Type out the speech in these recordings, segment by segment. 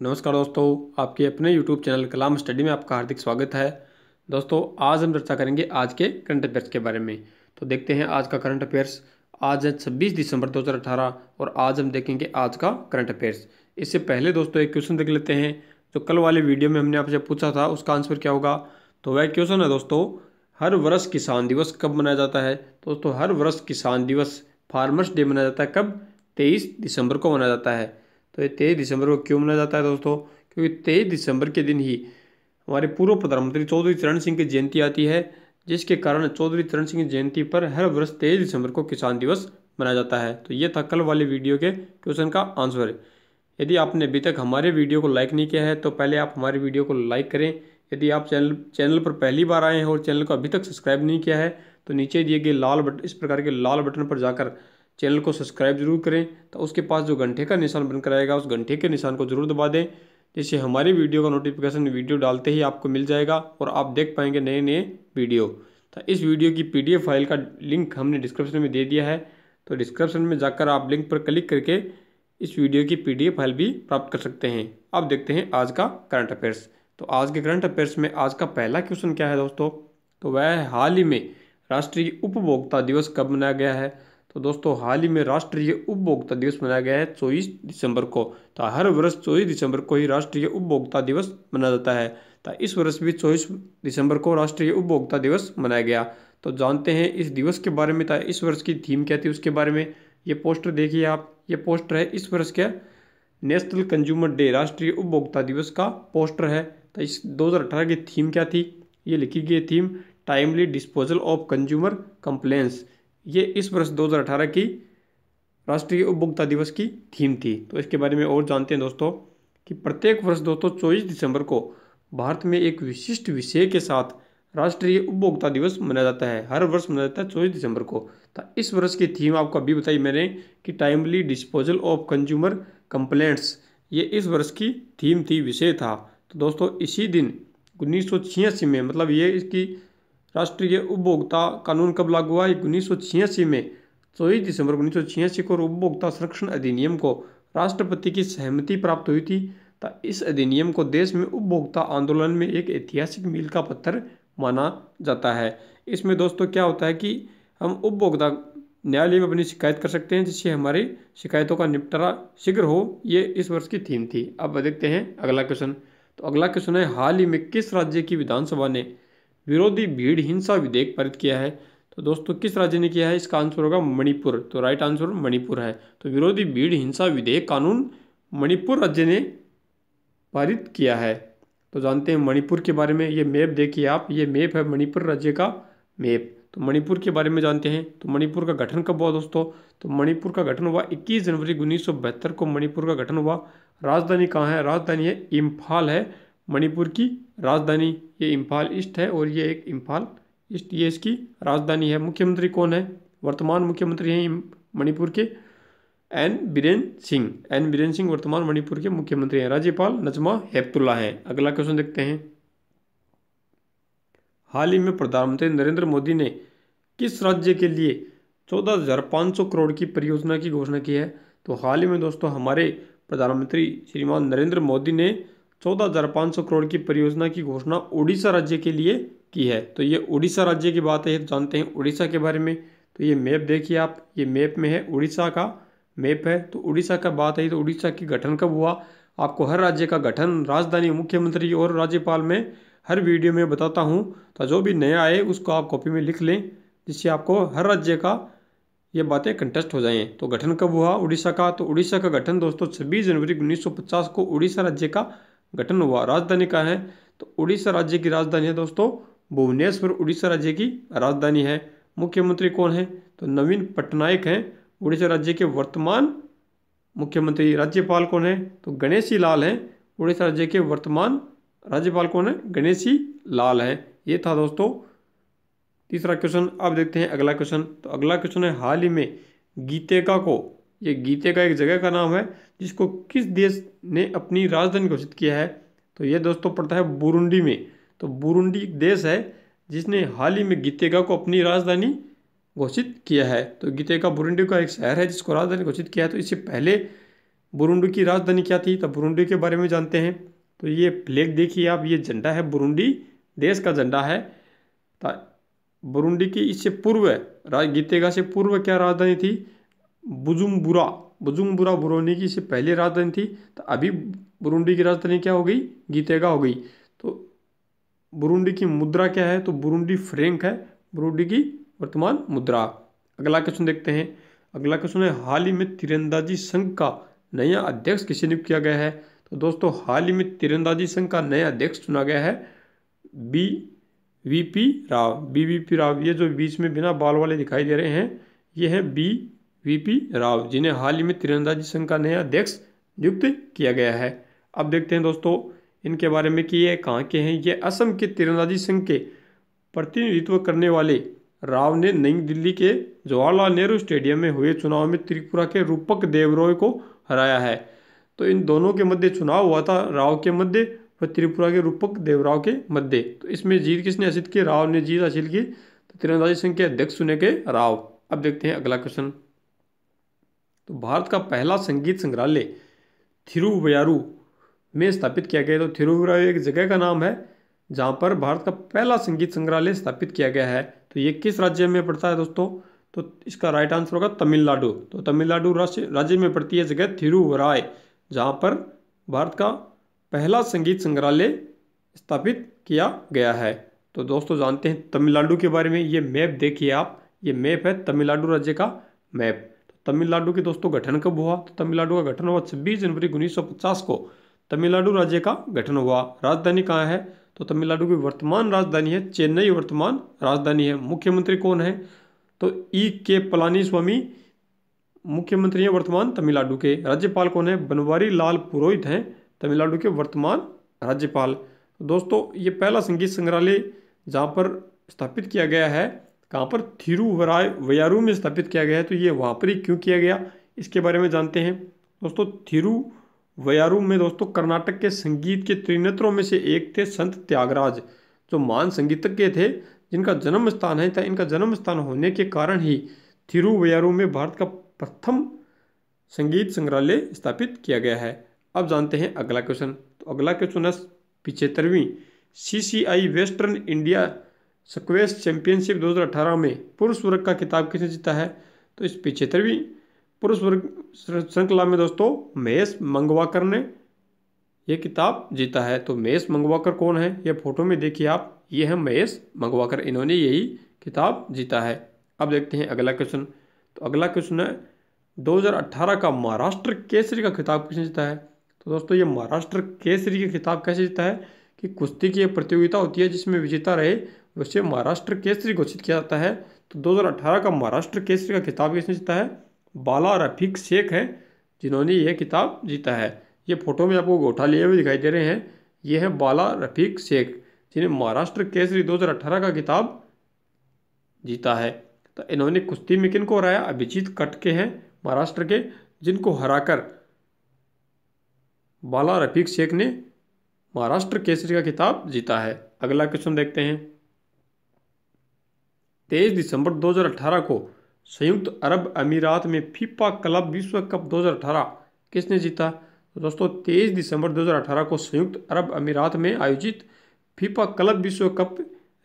नमस्कार दोस्तों, आपके अपने YouTube चैनल कलाम स्टडी में आपका हार्दिक स्वागत है। दोस्तों, आज हम चर्चा करेंगे आज के करंट अफेयर्स के बारे में। तो देखते हैं आज का करंट अफेयर्स। आज है 26 दिसंबर 2018 और आज हम देखेंगे आज का करंट अफेयर्स। इससे पहले दोस्तों एक क्वेश्चन देख लेते हैं। जो कल वाले वीडियो में हमने आपसे पूछा था उसका आंसर क्या होगा। तो वह क्वेश्चन है दोस्तों, हर वर्ष किसान दिवस कब मनाया जाता है। दोस्तों, हर वर्ष किसान दिवस फार्मर्स डे मनाया जाता है कब? 23 दिसंबर को मनाया जाता है। तो ये 23 दिसंबर को क्यों मनाया जाता है दोस्तों? क्योंकि 23 दिसंबर के दिन ही हमारे पूर्व प्रधानमंत्री चौधरी चरण सिंह की जयंती आती है, जिसके कारण चौधरी चरण सिंह की जयंती पर हर वर्ष 23 दिसंबर को किसान दिवस मनाया जाता है। तो ये था कल वाले वीडियो के क्वेश्चन का आंसर। यदि आपने अभी तक हमारे वीडियो को लाइक नहीं किया है तो पहले आप हमारे वीडियो को लाइक करें। यदि आप चैनल पर पहली बार आए हैं और चैनल को अभी तक सब्सक्राइब नहीं किया है तो नीचे दिए गए लाल बटन, इस प्रकार के लाल बटन पर जाकर चैनल को सब्सक्राइब जरूर करें। तो उसके पास जो घंटे का निशान बनकर आएगा उस घंटे के निशान को जरूर दबा दें, जिससे हमारी वीडियो का नोटिफिकेशन वीडियो डालते ही आपको मिल जाएगा और आप देख पाएंगे नए नए वीडियो। तो इस वीडियो की PDF फाइल का लिंक हमने डिस्क्रिप्शन में दे दिया है। तो डिस्क्रिप्शन में जाकर आप लिंक पर क्लिक करके इस वीडियो की PDF फाइल भी प्राप्त कर सकते हैं। अब देखते हैं आज का करंट अफेयर्स। तो आज के करंट अफेयर्स में आज का पहला क्वेश्चन क्या है दोस्तों? तो वह है, हाल ही में राष्ट्रीय उपभोक्ता दिवस कब मनाया गया है। तो दोस्तों, हाल ही में राष्ट्रीय उपभोक्ता दिवस मनाया गया है 24 दिसंबर को। तो हर वर्ष 24 दिसंबर को ही राष्ट्रीय उपभोक्ता दिवस मनाया जाता है। तो इस वर्ष भी 24 दिसंबर को राष्ट्रीय उपभोक्ता दिवस मनाया गया। तो जानते हैं इस दिवस के बारे में। था इस वर्ष की थीम क्या थी उसके बारे में। ये पोस्टर देखिए आप, ये पोस्टर है इस वर्ष क्या, नेशनल कंज्यूमर डे, राष्ट्रीय उपभोक्ता दिवस का पोस्टर है। तो इस 2018 की थीम क्या थी? ये लिखी गई theme timely disposal of consumer complaints. ये इस वर्ष 2018 की राष्ट्रीय उपभोक्ता दिवस की थीम थी। तो इसके बारे में और जानते हैं दोस्तों कि प्रत्येक वर्ष दोस्तों 24 दिसंबर को भारत में एक विशिष्ट विषय के साथ राष्ट्रीय उपभोक्ता दिवस मनाया जाता है। हर वर्ष मनाया जाता है 24 दिसंबर को। तो इस वर्ष की थीम आपको अभी बताई मैंने कि timely disposal of consumer complaints, ये इस वर्ष की थीम थी, विषय था। तो दोस्तों, इसी दिन 1986 में, मतलब ये इसकी राष्ट्रीय उपभोक्ता कानून कब लागू हुआ? 1986 में 24 दिसंबर 1986 को उपभोक्ता संरक्षण अधिनियम को राष्ट्रपति की सहमति प्राप्त हुई थी। तो इस अधिनियम को देश में उपभोक्ता आंदोलन में एक ऐतिहासिक मील का पत्थर माना जाता है। इसमें दोस्तों क्या होता है कि हम उपभोक्ता न्यायालय में अपनी शिकायत कर सकते हैं, जिससे हमारी शिकायतों का निपटारा शीघ्र हो। ये इस वर्ष की थीम थी। अब देखते हैं अगला क्वेश्चन। तो अगला क्वेश्चन है, हाल ही में किस राज्य की विधानसभा ने विरोधी भीड़ हिंसा विधेयक पारित किया है। तो दोस्तों, किस राज्य ने किया है? इसका आंसर होगा मणिपुर। तो राइट आंसर मणिपुर है। तो विरोधी भीड़ हिंसा विधेयक कानून मणिपुर राज्य ने पारित किया है। तो जानते हैं मणिपुर के बारे में। ये मैप देखिए आप, ये मैप है मणिपुर राज्य का मैप। तो मणिपुर के बारे में जानते हैं। तो मणिपुर का गठन कब हुआ दोस्तों? तो मणिपुर का गठन हुआ 21 जनवरी 1972 को मणिपुर का गठन हुआ। राजधानी कहाँ है? राजधानी है इम्फाल है मणिपुर की राजधानी। ये इम्फाल ईस्ट है और ये एक इम्फाल ईस्ट, ये इसकी राजधानी है। मुख्यमंत्री कौन है? वर्तमान मुख्यमंत्री हैं मणिपुर के एन बीरेन सिंह। एन बीरेन सिंह वर्तमान मणिपुर के मुख्यमंत्री हैं। राज्यपाल नजमा हेपतुल्ला हैं। अगला क्वेश्चन देखते हैं। हाल ही में प्रधानमंत्री नरेंद्र मोदी ने किस राज्य के लिए 14,500 करोड़ की परियोजना की घोषणा की है? तो हाल ही में दोस्तों हमारे प्रधानमंत्री श्रीमान नरेंद्र मोदी ने 14,500 करोड़ की परियोजना की घोषणा उड़ीसा राज्य के लिए की है। तो ये उड़ीसा राज्य की बात है। जानते हैं उड़ीसा के बारे में। तो ये मैप देखिए आप, ये मैप में है उड़ीसा का मैप है। तो उड़ीसा का बात है। तो उड़ीसा की गठन कब हुआ? आपको हर राज्य का गठन, राजधानी, मुख्यमंत्री और राज्यपाल में हर वीडियो में बताता हूँ। तो जो भी नया आए उसको आप कॉपी में लिख लें, जिससे आपको हर राज्य का ये बातें कंटेस्ट हो जाएं। तो गठन कब हुआ उड़ीसा का? तो उड़ीसा का गठन दोस्तों 26 जनवरी 1950 को उड़ीसा राज्य का गठन हुआ। राजधानी कहाँ है? तो उड़ीसा राज्य की राजधानी है दोस्तों भुवनेश्वर, उड़ीसा राज्य की राजधानी है। मुख्यमंत्री कौन है? तो नवीन पटनायक हैं उड़ीसा राज्य के वर्तमान मुख्यमंत्री। राज्यपाल कौन है? तो गणेशी लाल हैं। उड़ीसा राज्य के वर्तमान राज्यपाल कौन है? गणेशी लाल है। ये था दोस्तों तीसरा क्वेश्चन। अब देखते हैं अगला क्वेश्चन। तो अगला क्वेश्चन है, हाल ही में गीतेका को, ये गीतेका एक जगह का नाम है, जिसको किस देश ने अपनी राजधानी घोषित किया है? तो ये दोस्तों पड़ता है बुरुंडी में। तो बुरुंडी एक देश है जिसने हाल ही में गीतेका को अपनी राजधानी घोषित किया है। तो गीतेका बुरुंडी का एक शहर है जिसको राजधानी घोषित किया है। तो इससे पहले बुरुंडी की राजधानी क्या थी? तो बुरुंडी के बारे में जानते हैं। तो ये फ्लैग देखिए आप, ये झंडा है बुरुंडी देश का झंडा है। बुरुंडी की इससे पूर्व गीतेगा से पूर्व क्या राजधानी थी? बुजुम्बुरा। बुजुम्बुरा बुरुंडी की इससे पहले राजधानी थी। तो अभी बुरुंडी की राजधानी क्या हो गई? गीतेगा हो गई। तो बुरुंडी की मुद्रा क्या है? तो बुरुंडी फ्रैंक है बुरुंडी की वर्तमान मुद्रा। अगला क्वेश्चन देखते हैं। अगला क्वेश्चन है, हाल ही में तीरंदाजी संघ का नया अध्यक्ष किसे नियुक्त किया गया है? तो दोस्तों हाल ही में तीरंदाजी संघ का नया अध्यक्ष चुना गया है BVP राव। BVP राव, ये जो बीच में बिना बाल वाले दिखाई दे रहे हैं ये है BVP राव, जिन्हें हाल ही में तीरंदाजी संघ का नया अध्यक्ष नियुक्त किया गया है। अब देखते हैं दोस्तों इनके बारे में कि ये कहाँ के हैं। ये असम के तीरंदाजी संघ के प्रतिनिधित्व करने वाले राव ने नई दिल्ली के जवाहरलाल नेहरू स्टेडियम में हुए चुनाव में त्रिपुरा के रूपक देवरॉय को हराया है। तो इन दोनों के मध्य चुनाव हुआ था, राव के मध्य व त्रिपुरा के रूपक देवराव के मध्य। तो इसमें जीत किसने हासिल की? राव ने जीत हासिल की। तो तीरंदाजी संघ के अध्यक्ष चुने के राव। अब देखते हैं अगला क्वेश्चन। तो भारत का पहला संगीत संग्रहालय थिरुवयारू में स्थापित किया गया। तो थिरुवयारू एक जगह का नाम है जहाँ पर भारत का पहला संगीत संग्रहालय स्थापित किया गया है। तो ये किस राज्य में पड़ता है दोस्तों? तो इसका राइट आंसर होगा तमिलनाडु। तो तमिलनाडु राज्य में पड़ती है जगह थिरुवराय, जहाँ पर भारत का पहला संगीत संग्रहालय स्थापित किया गया है। तो दोस्तों जानते हैं तमिलनाडु के बारे में। ये मैप देखिए आप, ये मैप है तमिलनाडु राज्य का मैप। तो तमिलनाडु के दोस्तों गठन कब हुआ? तो तमिलनाडु का गठन हुआ 26 जनवरी 1950 को तमिलनाडु राज्य का गठन हुआ। राजधानी कहाँ है? तो तमिलनाडु की वर्तमान राजधानी है चेन्नई, वर्तमान राजधानी है। मुख्यमंत्री कौन है? तो के पलानीस्वामी मुख्यमंत्री हैं वर्तमान तमिलनाडु के। राज्यपाल कौन है? बनवारी लाल पुरोहित हैं तमिलनाडु के वर्तमान राज्यपाल। दोस्तों ये पहला संगीत संग्रहालय जहाँ पर स्थापित किया गया है, कहाँ पर? थिरुवयारू में स्थापित किया गया है। तो ये वहाँ पर ही क्यों किया गया, इसके बारे में जानते हैं। दोस्तों थिरुवयारू में दोस्तों कर्नाटक के संगीत के त्रिनेत्रों में से एक थे संत त्यागराज, जो महान संगीतज्ञ थे, जिनका जन्म स्थान है। इनका जन्म स्थान होने के कारण ही थिरुवयारू में भारत का प्रथम संगीत संग्रहालय स्थापित किया गया है। अब जानते हैं अगला क्वेश्चन। तो अगला क्वेश्चन है 75वीं CCI western India squash championship 2018 में पुरुष वर्ग का खिताब किसने जीता है? तो इस 75वीं पुरुष वर्ग श्रृंखला में दोस्तों महेश मंगवाकर ने यह खिताब जीता है। तो महेश मंगवाकर कौन है? ये फोटो में देखिए आप, ये है महेश मंगवाकर, इन्होंने यही खिताब जीता है। अब देखते हैं अगला क्वेश्चन। तो अगला क्वेश्चन है 2018 का महाराष्ट्र केसरी का खिताब किसने जीता है? तो दोस्तों ये महाराष्ट्र केसरी का खिताब कैसे जीता है कि कुश्ती की एक प्रतियोगिता होती है जिसमें विजेता रहे उसे महाराष्ट्र केसरी घोषित किया जाता है। तो 2018 का महाराष्ट्र केसरी का खिताब किसने जीता है? बाला रफीक शेख है जिन्होंने यह खिताब जीता है। ये फोटो में आपको गोठा लिए हुए दिखाई दे रहे हैं, ये है बाला रफीक शेख जिन्हें महाराष्ट्र केसरी 2018 का खिताब जीता है। तो इन्होंने कुश्ती में किनको हराया? अभिजीत कटके हैं महाराष्ट्र के, जिनको हराकर बाला रफीक शेख ने महाराष्ट्र केसरी का खिताब जीता है। अगला क्वेश्चन देखते हैं। 23 दिसंबर 2018 को संयुक्त अरब अमीरात में फीफा क्लब विश्व कप 2018 किसने जीता? तो दोस्तों 23 दिसंबर 2018 को संयुक्त अरब अमीरात में आयोजित फीफा क्लब विश्व कप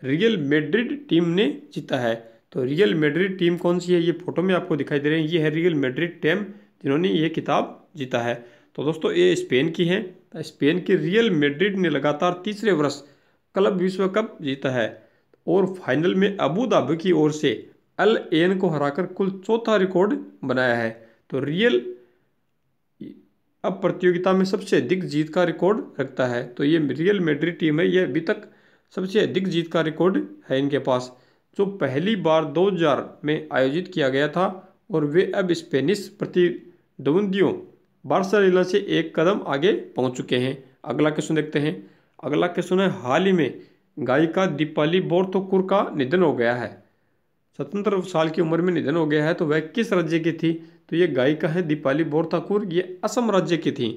रियल मैड्रिड टीम ने जीता है। तो रियल मैड्रिड टीम कौन सी है? ये फोटो में आपको दिखाई दे रहे हैं, ये है रियल मैड्रिड टीम जिन्होंने ये खिताब जीता है। तो दोस्तों ये स्पेन की है। स्पेन की रियल मैड्रिड ने लगातार तीसरे वर्ष क्लब विश्व कप जीता है और फाइनल में अबू धाबी की ओर से अल एन को हराकर कुल चौथा रिकॉर्ड बनाया है। तो रियल अब प्रतियोगिता में सबसे अधिक जीत का रिकॉर्ड रखता है। तो ये रियल मैड्रिड टीम है, ये अभी तक सबसे अधिक जीत का रिकॉर्ड है इनके पास, जो पहली बार 2000 में आयोजित किया गया था और वे अब स्पेनिश प्रतिद्वंदियों बार्सिलोना से एक कदम आगे पहुंच चुके हैं। अगला क्वेश्चन देखते हैं। अगला क्वेश्चन है, हाल ही में गायिका दीपाली बोरतोकुर का निधन हो गया है। 77 साल की उम्र में निधन हो गया है। तो वह किस राज्य की थी? तो ये गायिका है दीपाली बोरतोकुर, ये असम राज्य की थी।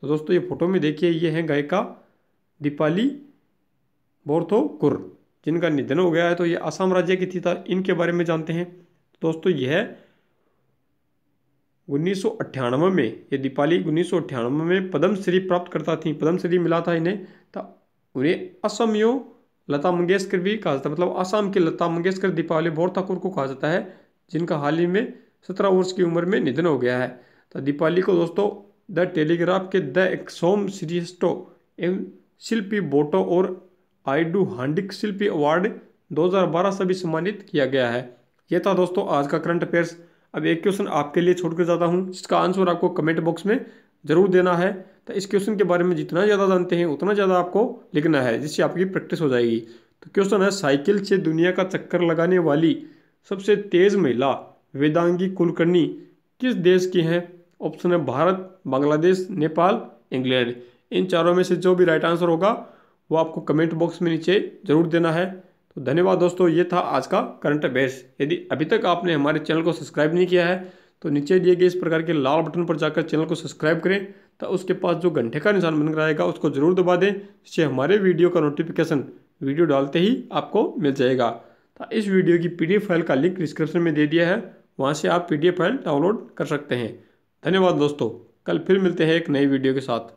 तो दोस्तों ये फोटो में देखिए, ये है गायिका दीपाली बोरतोकुर जिनका निधन हो गया है। तो ये असम राज्य की थी। था इनके बारे में जानते हैं। दोस्तों यह 1998 में, ये दीपाली 1998 में पद्मश्री प्राप्त करता थी, पद्मश्री मिला था इन्हें। तो उन्हें असमियो लता मंगेशकर भी कहा जाता है, मतलब असम की लता मंगेशकर दीपावली बोर ठाकुर को कहा जाता है, जिनका हाल ही में 17 वर्ष की उम्र में निधन हो गया है। तो दीपावली को दोस्तों द टेलीग्राफ के द एक्सोम श्रीस्टो एवं शिल्पी बोटो और आइडू हांडिक शिल्पी अवार्ड 2012 से भी सम्मानित किया गया है। यह था दोस्तों आज का करंट अफेयर्स। अब एक क्वेश्चन आपके लिए छोड़कर जाता हूँ, जिसका आंसर आपको कमेंट बॉक्स में जरूर देना है। तो इस क्वेश्चन के बारे में जितना ज़्यादा जानते हैं उतना ज़्यादा आपको लिखना है, जिससे आपकी प्रैक्टिस हो जाएगी। तो क्वेश्चन है, साइकिल से दुनिया का चक्कर लगाने वाली सबसे तेज महिला वेदांगी कुलकर्णी किस देश की हैं? ऑप्शन है भारत, बांग्लादेश, नेपाल, इंग्लैंड। इन चारों में से जो भी राइट आंसर होगा वो आपको कमेंट बॉक्स में नीचे जरूर देना है। तो धन्यवाद दोस्तों, ये था आज का करंट अफेयर्स। यदि अभी तक आपने हमारे चैनल को सब्सक्राइब नहीं किया है तो नीचे दिए गए इस प्रकार के लाल बटन पर जाकर चैनल को सब्सक्राइब करें। तो उसके पास जो घंटे का निशान बन रहेगा उसको जरूर दबा दें, जिससे हमारे वीडियो का नोटिफिकेशन वीडियो डालते ही आपको मिल जाएगा। तो इस वीडियो की PDF फाइल का लिंक डिस्क्रिप्शन में दे दिया है, वहाँ से आप PDF फाइल डाउनलोड कर सकते हैं। धन्यवाद दोस्तों, कल फिर मिलते हैं एक नई वीडियो के साथ।